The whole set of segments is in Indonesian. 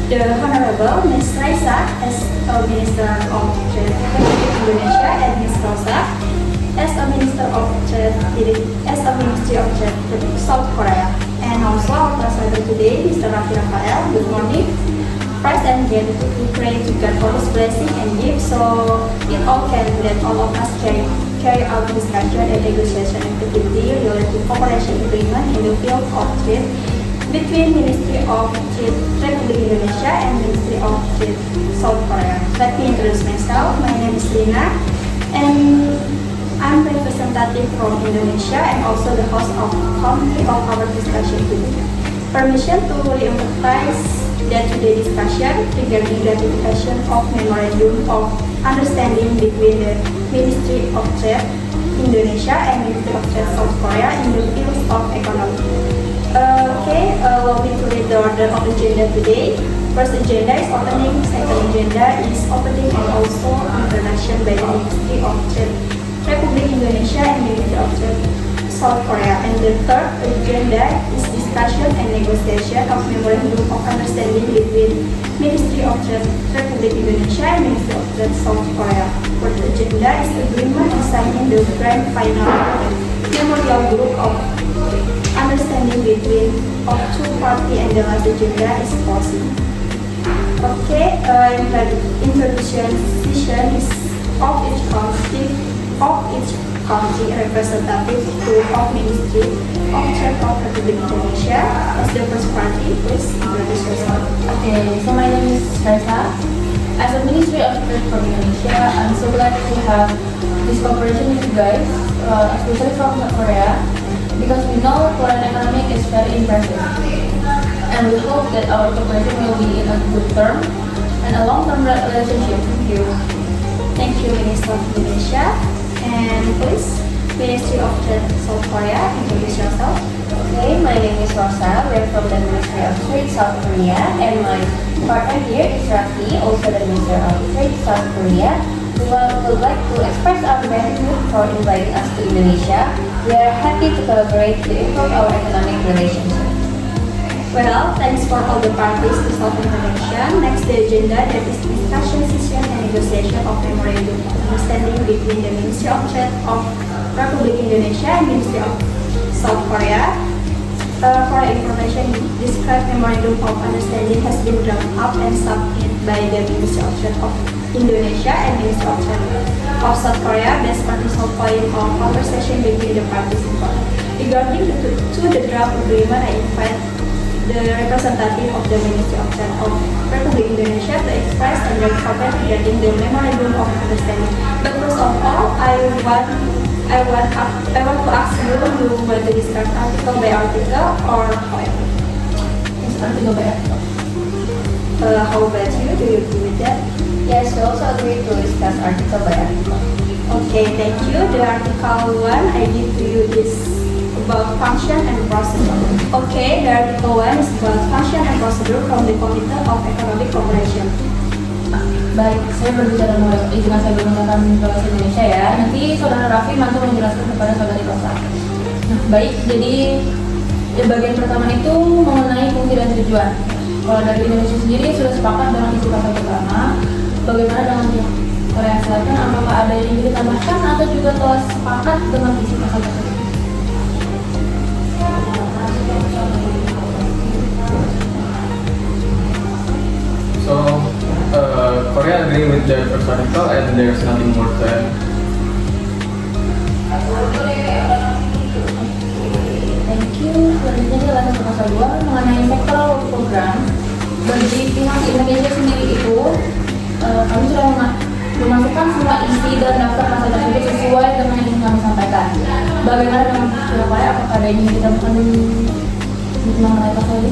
The Honorable Ms. Raisa as a Minister of Trade Republic Indonesia and Ms. Rosa as a Minister of Trade as a Ministry of Trade Republic South Korea. And also our translator today, Mr. Raffi Rafael. Good morning. First and again, we pray to God for His blessing and gift, so it all can let all of us carry out discussion and negotiation activity related to cooperation agreement in the field of trade between Ministry of Trade Republic Indonesia and Ministry of Trade South Korea. Let me introduce myself. My name is Lina, and I'm representative from Indonesia and also the host of our discussion today. Permission to re-emphasize that today's discussion regarding ratification of Memorandum of Understanding between the Ministry of Trade Indonesia and Ministry of Trade South Korea in the field of economy. Allow me to read the order of agenda today. First agenda is opening, second agenda is opening and also introduction by the Ministry of Trade Republic Indonesia and Ministry of Trade South Korea, and the third agenda is discussion and negotiation of Memorandum of Understanding between Ministry of Trade Republic Indonesia and Ministry of Trade South Korea. Fourth agenda is agreement on signing the grand final memorial group of understanding between of two parties, and the last agenda is closing. Introduction session is of each country representative to of Ministry of Trade of Republic Indonesia. As the first party, please introduce yourself. Okay, so my name is Raisa. As a Ministry of Trade from Indonesia, I'm so glad to have this cooperation with you guys, especially from South Korea, because we know Korean economic is very impressive, and we hope that our cooperation will be in a good term and a long-term relationship. Thank you. Thank you, Minister of Indonesia. And please, Ministry of Trade South Korea, introduce yourself. Okay, my name is Rosa. We're from the Ministry of Trade South Korea, and my partner here is Raffi, also the Minister of Trade South Korea. We would like to express our gratitude for inviting us to Indonesia. We are happy to collaborate to improve our economic relationship. Well, thanks for all the parties to solve information. Next, the agenda that is discussion session and negotiation of Memorandum of Understanding between the Ministry of Trade of Republic Indonesia and Ministry of South Korea. For information, described Memorandum of Understanding has been drawn up and submitted by the Ministry of Trade of Indonesia and Ministry of Trade of South Korea based on the point of conversation between the parties involved. Regarding to the draft agreement, I invite the representative of the Ministry of Trade of Republic Indonesia to express and their comment regarding the Memorandum of Understanding. But first of all, I want to ask you want to discuss article by article or however? It's article by article. How about you? Do you agree with that? Yes, we also agree to discuss article by article. Okay, thank you. The article 1 I give to you is about function and procedure. Okay, the article 1 is about function and procedure from the Committee of Economic Cooperation. Baik, saya berbicara izinkan saya menggunakan bahasa Indonesia ya. Nanti saudara Raffi mampu menjelaskan kepada saudari Rosa. Nah, baik, jadi bagian pertama itu mengenai fungsi dan tujuan. Kalau dari Indonesia sendiri sudah sepakat dengan isi pasal pertama. Bagaimana dengan Korea Selatan? Apakah ada yang ingin ditambahkan atau juga telah sepakat dengan isi pasal tersebut? So, Korea agree with the first article and there's nothing more to add. Thank you. Selanjutnya adalah pasal 2 mengenai sectoral program. Bagi pihak Indonesia sendiri itu, kami sudah memasukkan semua isi dan daftar pasal tersebut sesuai dengan yang kami sampaikan. Bagaimana dengan Surabaya? Apakah ada yang ingin ditambahkan mengenai pasal ini?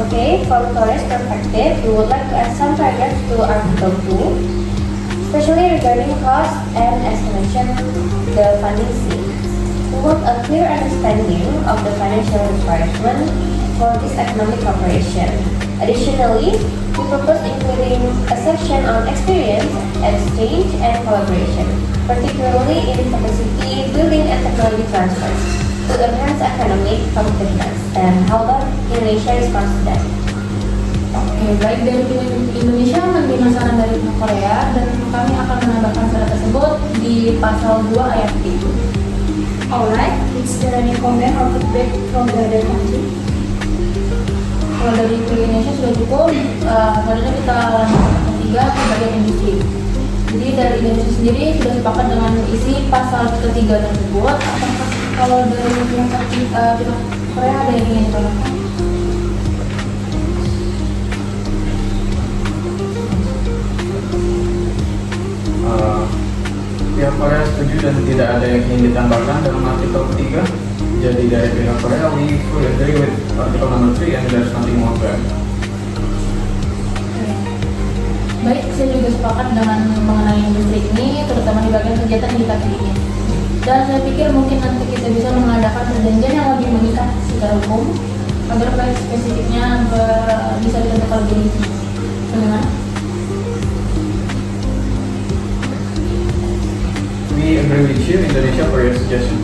Okay, from Korea's perspective, we would like to add some paragraphs to Article 2, especially regarding cost and estimation the funding seek. We want a clear understanding of the financial requirement for this economic cooperation. Additionally, we propose including a section on experience, exchange, and collaboration, particularly in capacity building and technology transfer, to enhance economic competitiveness. And how about Indonesia response to that? Oke, baik dari Indonesia menerima saran dari Korea dan kami akan menambahkan saran tersebut di pasal 2 ayat 3. Alright, is there any comment or feedback from the other country? Kalau dari Indonesia sudah cukup, selanjutnya kita lanjut ke ketiga ke bagian industri. Jadi dari Indonesia sendiri sudah sepakat dengan isi pasal ketiga tersebut. Apakah kalau dari pihak Korea ada yang ingin ditambahkan? Pihak Korea setuju dan tidak ada yang ingin ditambahkan dalam artikel ketiga. Jadi dari pihak Korea, we fully agree with article number 3 and there's nothing more to add. Baik, saya juga sepakat dengan mengenai industri ini, terutama di bagian kegiatan yang kita pilih. Dan saya pikir mungkin nanti kita bisa mengadakan perjanjian yang lebih mengikat secara hukum agar baik spesifiknya bisa ditentukan lebih rinci. Bagaimana? We agree with you, Indonesia, for your suggestion.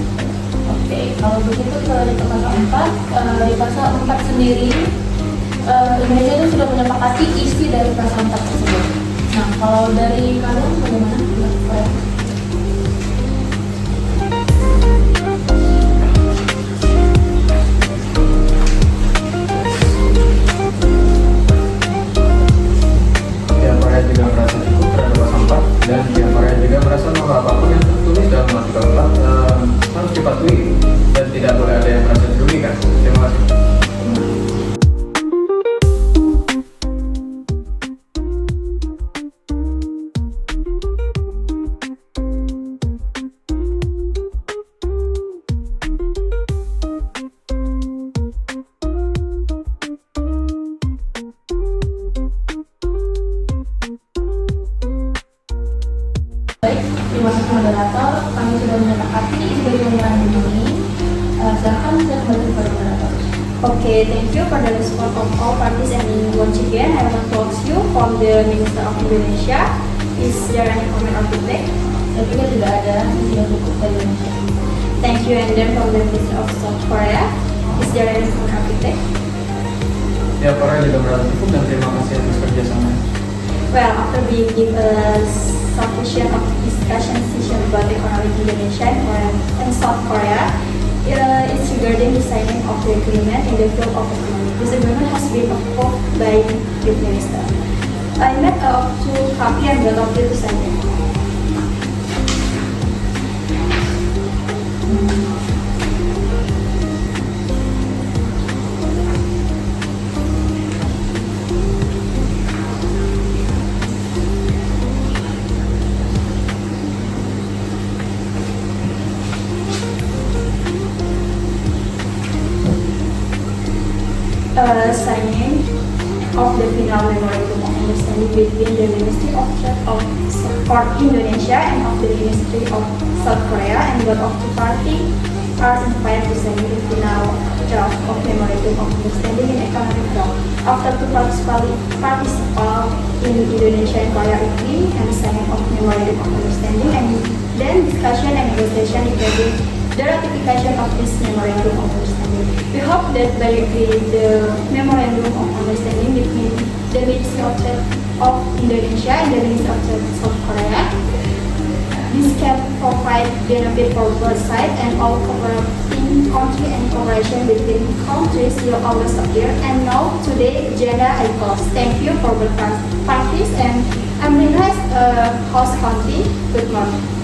Oke, kalau begitu kita lanjut ke pasal 4. Di pasal 4 sendiri, Indonesia itu sudah menyepakati isi dari pasal 4 tersebut. Nah, kalau dari kalian bagaimana? Pihak Korea juga merasa cukup terhadap pasal 4 dan pihak Korea juga merasa bahwa apapun yang tertulis dalam artikel 4 harus dipatuhi dan tidak boleh ada yang merasa dirugikan. Terima kasih. Baik, terima kasih moderator. Kami sudah menyepakati isi dari pemilihan ini. Silahkan saya kembali kepada moderator. Okay, thank you for the response of all parties, and once again I want to ask you from the Minister of Indonesia, is there any comment or feedback? Saya pikir tidak ada, sudah cukup dari Indonesia. Thank you, and then from the Minister of South Korea, is there any comment or feedback? Pihak Korea juga merasa cukup dan terima kasih atas kerjasama. Well, after we give a sufficient of discussion session about economic Indonesia and South Korea, it's regarding the signing of the agreement in the field of economy. This agreement has been approved by the Minister. I met up to copy and will of you to sign it. Signing of the final memorandum of understanding between the Ministry of Trade of Indonesia and of the Ministry of South Korea, and both of the parties are invited to sign the final draft of memorandum of understanding in economic law. After two participate in Indonesia and Korea agree and signing of memorandum of understanding, and then discussion and negotiation regarding the ratification of this memorandum of understanding. We hope that by agreeing the memorandum of understanding between the Ministry of Trade of Indonesia and the Ministry of Trade of South Korea, this can provide benefit for both sides, and all cooperating country and cooperation between countries will always appear. And now today agenda I close. Thank you for both parties, and I'm the host country. Good morning.